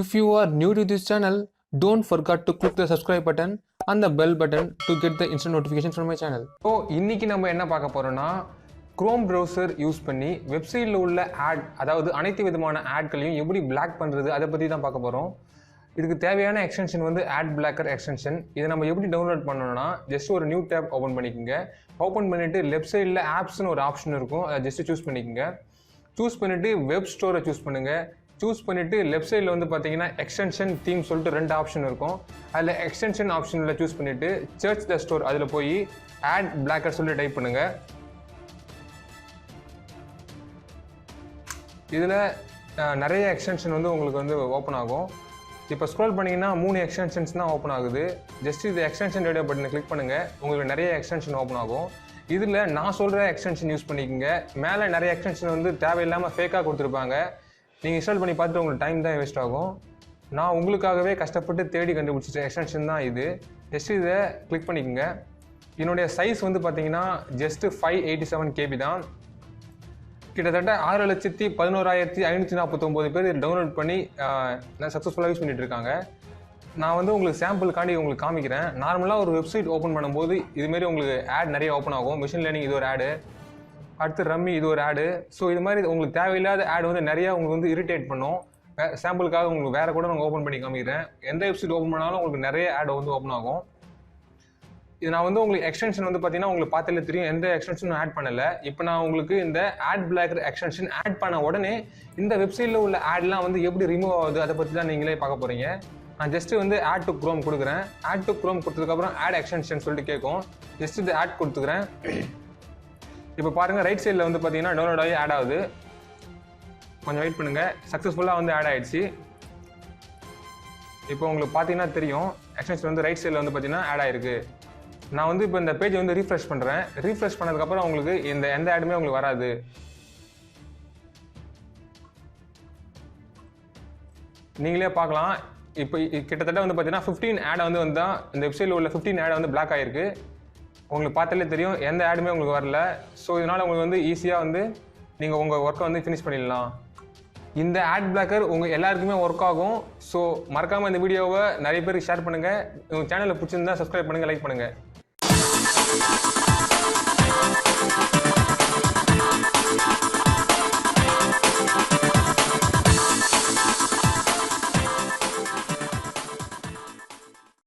If you are new to this channel, don't forget to click the subscribe button and the bell button to get the instant notification from my channel. So, இன்னைக்கு நம்ம என்ன பார்க்க போறோம்னா Chrome browser use பண்ணி வெப்சைட்ல உள்ள add அதாவது அனைத்து விதமான ஆட்களையும் எப்படி பிளாக் பண்றது அதை பத்தி தான் பார்க்க போறோம். இதுக்கு தேவையான எக்ஸ்டென்ஷன் வந்து ஆட் பிளாக்கர் எக்ஸ்டென்ஷன். இதை நம்ம எப்படி டவுன்லோட் பண்ணணும்னா ஜஸ்ட் ஒரு நியூ டேப் ஓபன் பண்ணிக்கோங்க. ஓபன் பண்ணிட்டு லெஃப்ட் சைடில் ஆப்ஸ்னு ஒரு ஆப்ஷன் இருக்கும். அதை ஜஸ்ட் சூஸ் பண்ணிக்கோங்க. சூஸ் பண்ணிட்டு வெப் ஸ்டோரை சூஸ் பண்ணுங்க. சூஸ் பண்ணிவிட்டு லெஃப்ட் சைடில் வந்து பார்த்தீங்கன்னா எக்ஸ்டென்ஷன் தீம் சொல்லிட்டு ரெண்டு ஆப்ஷன் இருக்கும். அதில் எக்ஸ்டென்ஷன் ஆப்ஷனில் சூஸ் பண்ணிவிட்டு சர்ச் த ஸ்டோர் அதில் போய் ஆட் பிளாக்கர் சொல்லிட்டு டைப் பண்ணுங்கள். இதில் நிறைய எக்ஸ்டென்ஷன் வந்து உங்களுக்கு வந்து ஓப்பன் ஆகும். இப்போ ஸ்க்ரோல் பண்ணிங்கன்னா 3 எக்ஸ்டென்ஷன்ஸ் தான் ஓப்பன் ஆகுது. ஜஸ்ட் இது எக்ஸ்டென்ஷன் ரேடியோ பட்டனை கிளிக் பண்ணுங்கள். உங்களுக்கு நிறைய எக்ஸ்டென்ஷன் ஓப்பன் ஆகும். இதில் நான் சொல்கிற எக்ஸ்டென்ஷன் யூஸ் பண்ணிக்கோங்க. மேலே நிறைய எக்ஸ்டென்ஷன் வந்து தேவையில்லாமல் ஃபேக்காக கொடுத்துருப்பாங்க. நீங்கள் இன்ஸ்டால் பண்ணி பார்த்துட்டு உங்களுக்கு டைம் தான் வேஸ்ட் ஆகும். நான் உங்களுக்காகவே கஷ்டப்பட்டு தேடி கண்டுபிடிச்ச எக்ஸ்டென்ஷன் தான் இது. ஜஸ்ட் இதை கிளிக் பண்ணிக்கோங்க. என்னுடைய சைஸ் வந்து பார்த்தீங்கன்னா ஜஸ்ட்டு 587 KB தான். கிட்டத்தட்ட 6,11,549 பேர் டவுன்லோட் பண்ணி சக்ஸஸ்ஃபுல்லாக யூஸ் பண்ணிட்டு இருக்காங்க. நான் வந்து உங்களுக்கு சாம்பிளுக்காண்டி உங்களுக்கு காமிக்கிறேன். நார்மலாக ஒரு வெப்சைட் ஓப்பன் பண்ணும்போது இதுமாரி உங்களுக்கு ஆட் நிறைய ஓப்பன் ஆகும். மிஷின் லேர்னிங் இது ஒரு ஆடு, அடுத்து ரம்மி இது ஒரு ஆடு. ஸோ இது மாதிரி உங்களுக்கு தேவையில்லாத ஆட் வந்து நிறையா உங்களுக்கு வந்து இரிட்டேட் பண்ணும். சாம்பிளுக்காக உங்களுக்கு வேறு கூட நான் ஓப்பன் பண்ணி காமிக்கிறேன். எந்த வெப்சைட் ஓப்பன் பண்ணாலும் உங்களுக்கு நிறைய ஆட் வந்து ஓப்பன் ஆகும். இது நான் வந்து உங்களுக்கு எக்ஸ்டென்ஷன் வந்து பார்த்தீங்கன்னா உங்களுக்கு பார்த்தாலே தெரியும் எந்த எக்ஸ்டென்ஷனும் ஆட் பண்ணலை. இப்போ நான் உங்களுக்கு இந்த ஆட் பிளாக்கர் எக்ஸ்டென்ஷன் ஆட் பண்ண உடனே இந்த வெப்சைட்டில் உள்ள ஆட்லாம் வந்து எப்படி ரிமூவ் ஆகுது அதை பற்றி தான் நீங்களே பார்க்க போகிறீங்க. நான் ஜஸ்ட்டு வந்து ஆட் டு க்ரோம் கொடுக்குறேன். ஆட் டு க்ரோம் கொடுத்ததுக்கப்புறம் ஆட் எக்ஸ்டென்ஷன் சொல்லிட்டு கேட்கும். ஜஸ்ட் இது ஆட் கொடுத்துக்கிறேன். இப்போ பாருங்கள் ரைட் சைடில் வந்து பார்த்தீங்கன்னா டவுன்லோட் ஆகி ஆட் ஆகுது. கொஞ்சம் வெயிட் பண்ணுங்கள். சக்ஸஸ்ஃபுல்லாக வந்து ஆட் ஆகிடுச்சு. இப்போ உங்களுக்கு பார்த்தீங்கன்னா தெரியும் எக்ஸ்டென்ஷன் வந்து ரைட் சைடில் வந்து பார்த்தீங்கன்னா ஆட் ஆகிருக்கு. நான் வந்து இப்போ இந்த பேஜ் வந்து ரீஃப்ரெஷ் பண்ணுறேன். ரீஃப்ரெஷ் பண்ணதுக்கப்புறம் உங்களுக்கு எந்த ஆடுமே உங்களுக்கு வராது. நீங்களே பார்க்கலாம். இப்போ கிட்டத்தட்ட வந்து பார்த்தீங்கன்னா 15 ஆடை வந்து வந்தால் இந்த வெப்சைட்டில் உள்ள 15 ஆடை வந்து பிளாக் ஆகிருக்கு. உங்களுக்கு பார்த்தாலே தெரியும் எந்த ஆடுமே உங்களுக்கு வரல. ஸோ இதனால் உங்களுக்கு வந்து ஈஸியாக வந்து நீங்கள் உங்கள் ஒர்க்கை வந்து ஃபினிஷ் பண்ணிடலாம். இந்த ஆட் பிளாக்கர் உங்கள் எல்லாருக்குமே ஒர்க் ஆகும். ஸோ மறக்காமல் இந்த வீடியோவை நிறைய பேருக்கு ஷேர் பண்ணுங்கள். உங்கள் சேனலை பிடிச்சிருந்தா சப்ஸ்கிரைப் பண்ணுங்கள், லைக் பண்ணுங்கள்.